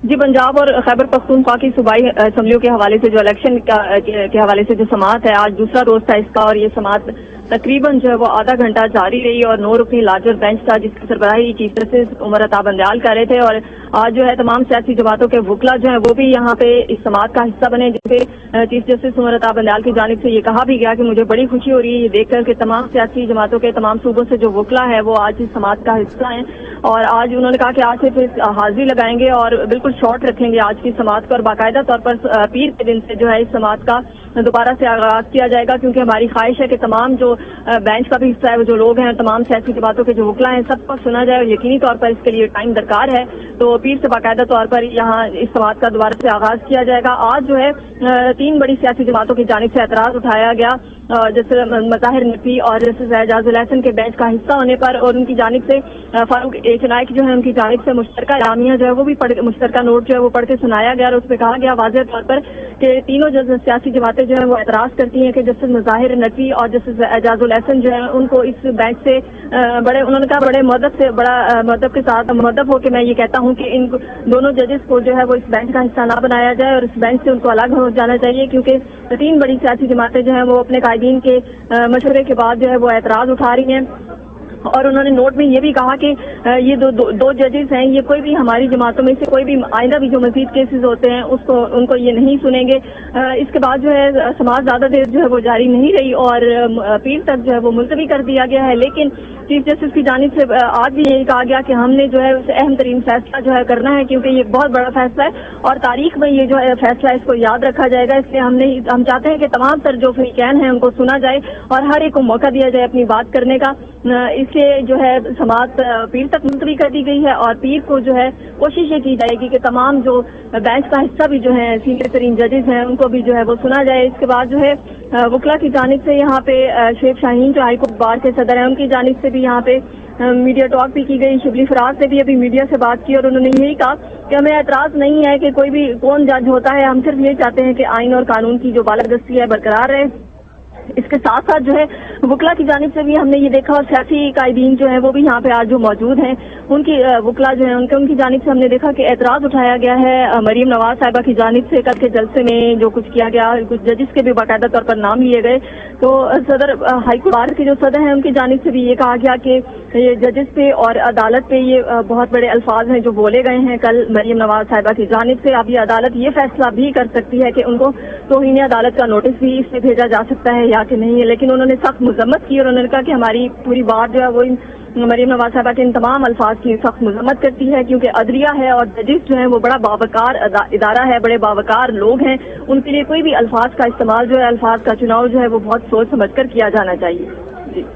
جی، پنجاب اور خیبر پختونخوا کی صوبائی اسمبلیوں کے حوالے سے جو الیکشن کے حوالے سے جو سماعت ہے، آج دوسرا روز تھا اس کا، اور یہ سماعت تقریباً جو ہے وہ آدھا گھنٹہ جاری رہی اور 9 رکنی لارجر بینچ تھا جس کی سربراہی چیف جسٹس عمر عطا بندیال کر رہے تھے۔ اور آج جو ہے تمام سیاسی جماعتوں کے وکلا جو ہیں وہ بھی یہاں پہ اس سماعت کا حصہ بنے، جس پہ چیف جسٹس عمر عطا بندیال کی جانب سے یہ کہا بھی گیا کہ مجھے بڑی خوشی ہو رہی ہے یہ دیکھ کر کہ تمام سیاسی جماعتوں کے تمام صوبوں سے جو وکلا ہے وہ آج اس سماعت کا حصہ ہیں، اور آج انہوں نے کہا کہ آج سے پھر حاضری لگائیں گے اور بالکل شارٹ رکھیں گے آج کی سماعت کو، اور باقاعدہ طور پر پیر کے دن سے جو ہے اس سماعت کا دوبارہ سے آغاز کیا جائے گا، کیونکہ ہماری خواہش ہے کہ تمام جو بینچ کا بھی حصہ ہے وہ جو لوگ ہیں، تمام سیاسی جماعتوں کے جو وکلا ہیں، سب کو سنا جائے، اور یقینی طور پر اس کے لیے ٹائم درکار ہے، تو پیر سے باقاعدہ طور پر یہاں اس سماعت کا دوبارہ سے آغاز کیا جائے گا۔ آج جو ہے 3 بڑی سیاسی جماعتوں کی جانب سے اعتراض اٹھایا گیا، جیسے مظاہر نقوی اور جسٹس اعجاز الحسن کے بینچ کا حصہ ہونے پر، اور ان کی جانب سے فاروق چنائک جو ہے ان کی جانب سے مشترکہ اعلامیہ جو ہے وہ بھی مشترکہ نوٹ جو ہے وہ پڑھ کے سنایا گیا، اور اس میں کہا گیا واضح طور پر کہ تینوں جو سیاسی جماعتیں جو ہیں وہ اعتراض کرتی ہیں کہ جسٹس مظاہر نقوی اور جسٹس اعجاز الحسن جو ہے ان کو اس بینچ سے بڑے، انہوں نے کہا بڑے مدب کے ساتھ مدب ہو کے میں یہ کہتا ہوں کہ ان دونوں ججز کو جو ہے وہ اس بینچ کا حصہ نہ بنایا جائے اور اس بینچ سے ان کو الگ ہو جانا چاہیے، کیونکہ 3 بڑی سیاسی جماعتیں جو ہیں وہ اپنے قائدین کے مشورے کے بعد جو ہے وہ اعتراض اٹھا رہی ہیں۔ اور انہوں نے نوٹ میں یہ بھی کہا کہ یہ دو ججز ہیں، یہ کوئی بھی ہماری جماعتوں میں سے کوئی بھی آئندہ بھی جو مزید کیسز ہوتے ہیں ان کو یہ نہیں سنیں گے۔ اس کے بعد جو ہے سماعت زیادہ دیر جو ہے وہ جاری نہیں رہی اور پیر تک جو ہے وہ ملتوی کر دیا گیا ہے، لیکن چیف جسٹس کی جانب سے آج بھی یہی کہا گیا کہ ہم نے جو ہے اسے اہم ترین فیصلہ جو ہے کرنا ہے، کیونکہ یہ بہت بڑا فیصلہ ہے اور تاریخ میں یہ جو ہے فیصلہ اس کو یاد رکھا جائے گا، اس لیے ہم چاہتے ہیں کہ تمام تر جو فریقین ہیں ان کو سنا جائے اور ہر ایک کو موقع دیا جائے اپنی بات کرنے کا۔ اس لیے جو ہے سماعت پیر تک ملتوی کر دی گئی ہے اور پیر کو جو ہے کوشش یہ کی جائے گی کہ تمام جو بینچ کا حصہ بھی جو ہے سینئر ترین ججز ہیں ان کو بھی جو ہے وہ سنا جائے۔ اس کے بعد جو ہے وکلا کی جانب سے یہاں پہ شیخ شاہین جو ہائی کورٹ بار کے صدر ہیں ان کی جانب سے بھی یہاں پہ میڈیا ٹاک بھی کی گئی۔ شبلی فراز نے بھی ابھی میڈیا سے بات کی اور انہوں نے یہی کہا کہ ہمیں اعتراض نہیں ہے کہ کوئی بھی کون جج ہوتا ہے، ہم صرف یہ چاہتے ہیں کہ آئین اور قانون کی جو بالادستی ہے برقرار رہے۔ اس کے ساتھ ساتھ جو ہے وکلا کی جانب سے بھی ہم نے یہ دیکھا اور سیاسی قائدین جو ہیں وہ بھی یہاں پہ آج جو موجود ہیں ان کی وکلا جو ہیں ان کی جانب سے ہم نے دیکھا کہ اعتراض اٹھایا گیا ہے مریم نواز صاحبہ کی جانب سے۔ کل کے جلسے میں جو کچھ کیا گیا، کچھ ججز کے بھی باقاعدہ طور پر نام لیے گئے، تو صدر ہائی کورٹ بار کے جو صدر ہیں ان کی جانب سے بھی یہ کہا گیا کہ یہ ججز پہ اور عدالت پہ یہ بہت بڑے الفاظ ہیں جو بولے گئے ہیں کل مریم نواز صاحبہ کی جانب سے۔ اب یہ عدالت یہ فیصلہ بھی کر سکتی ہے کہ ان کو توہین عدالت کا نوٹس بھی اس سے بھیجا جا سکتا ہے یا کہ نہیں ہے، لیکن انہوں نے سخت مذمت کی اور انہوں نے کہا کہ ہماری پوری بات جو ہے وہ مریم نواز صاحبہ کے ان تمام الفاظ کی سخت مذمت کرتی ہے، کیونکہ عدلیہ ہے اور ججز جو ہیں وہ بڑا باوقار ادارہ ہے، بڑے باوقار لوگ ہیں، ان کے لیے کوئی بھی الفاظ کا استعمال جو ہے، الفاظ کا چناؤ جو ہے وہ بہت سوچ سمجھ کر کیا جانا چاہیے۔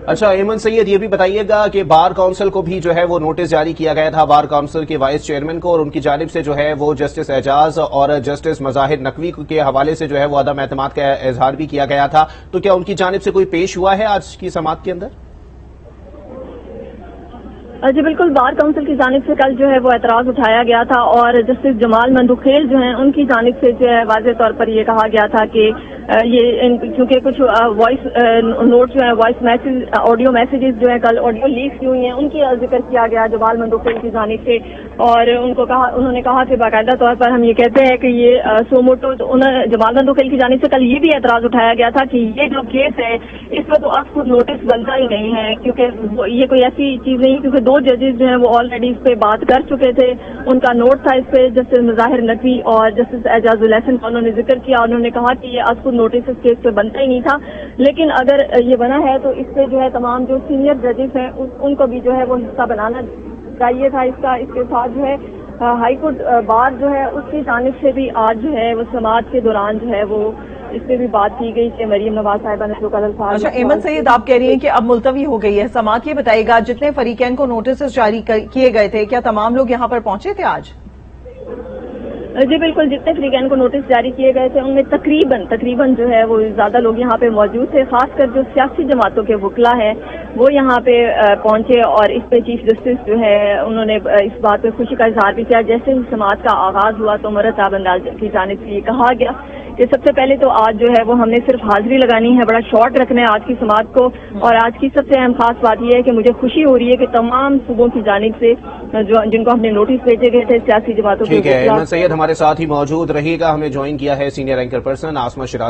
اچھا ایمن سید، یہ بھی بتائیے گا کہ بار کونسل کو بھی جو ہے وہ نوٹس جاری کیا گیا تھا، بار کونسل کے وائس چیئرمین کو، اور ان کی جانب سے جو ہے وہ جسٹس اعجاز اور جسٹس مظاہر نقوی کے حوالے سے جو ہے وہ عدم اعتماد کا اظہار بھی کیا گیا تھا، تو کیا ان کی جانب سے کوئی پیش ہوا ہے آج کی سماعت کے اندر؟ جی بالکل، بار کونسل کی جانب سے کل جو ہے وہ اعتراض اٹھایا گیا تھا اور جسٹس جمال مندوخیل جو ہیں ان کی جانب سے جو ہے واضح طور پر یہ کہا گیا تھا کہ یہ کیونکہ کچھ وائس نوٹ جو ہیں، وائس میسج، آڈیو میسیجز جو ہیں کل آڈیو لیکس ہوئی ہیں، ان کی ذکر کیا گیا جمال مندوخیل کی جانب سے، اور انہوں نے کہا کہ باقاعدہ طور پر ہم یہ کہتے ہیں کہ یہ سو موٹو، جمال مندوخیل کی جانب سے کل یہ بھی اعتراض اٹھایا گیا تھا کہ یہ جو کیس ہے اس میں تو اب خود نوٹس بنتا ہی نہیں ہے، کیونکہ یہ کوئی ایسی چیز نہیں، کیونکہ 2 ججز جو ہیں وہ آلریڈی اس پہ بات کر چکے تھے، ان کا نوٹ تھا اس پہ، جسٹس مظاہر نقوی اور جسٹس اعجاز الحسن کا انہوں نے ذکر کیا، انہوں نے کہا کہ یہ از خود نوٹس اس کیس پہ بنتا ہی نہیں تھا، لیکن اگر یہ بنا ہے تو اس سے جو ہے تمام جو سینئر ججز ہیں ان کو بھی جو ہے وہ حصہ بنانا چاہیے تھا اس کا۔ اس کے ساتھ جو ہے ہائی کورٹ بار جو ہے اس کی جانب سے بھی آج جو ہے وہ سماعت کے دوران جو ہے وہ اس پہ بھی بات کی گئی کہ مریم نواز صاحبہ نے جو کل الفاظ۔ اچھا ایمن سید، آپ کہہ رہی ہیں کہ اب ملتوی ہو گئی ہے سماعت، یہ بتائیے گا جتنے فریقین کو نوٹسز جاری کیے گئے تھے کیا تمام لوگ یہاں پر پہنچے تھے آج؟ جی بالکل، جتنے فریقین کو نوٹس جاری کیے گئے تھے ان میں تقریباً جو ہے وہ زیادہ لوگ یہاں پہ موجود تھے، خاص کر جو سیاسی جماعتوں کے وکلا ہیں وہ یہاں پہ پہنچے، اور اس پہ چیف جسٹس جو ہے انہوں نے اس بات پہ خوشی کا اظہار بھی کیا۔ جیسے ہی سماعت کا آغاز ہوا تو عمر عطا بندیال کی جانب سے یہ کہا گیا کہ سب سے پہلے تو آج جو ہے وہ ہم نے صرف حاضری لگانی ہے, بڑا شارٹ رکھنا ہے آج کی سماعت کو. اور آج کی سب سے اہم خاص بات یہ ہے کہ مجھے خوشی ہو رہی ہے کہ تمام صوبوں کی جانب سے جن کو ہم نے نوٹس بھیجے گئے تھے سیاسی جماعتوں کے, ٹھیک ہے. ایمن سید ہمارے ساتھ ہی موجود رہے گا. ہمیں جوائن کیا ہے senior anchor person Asma Shirazi.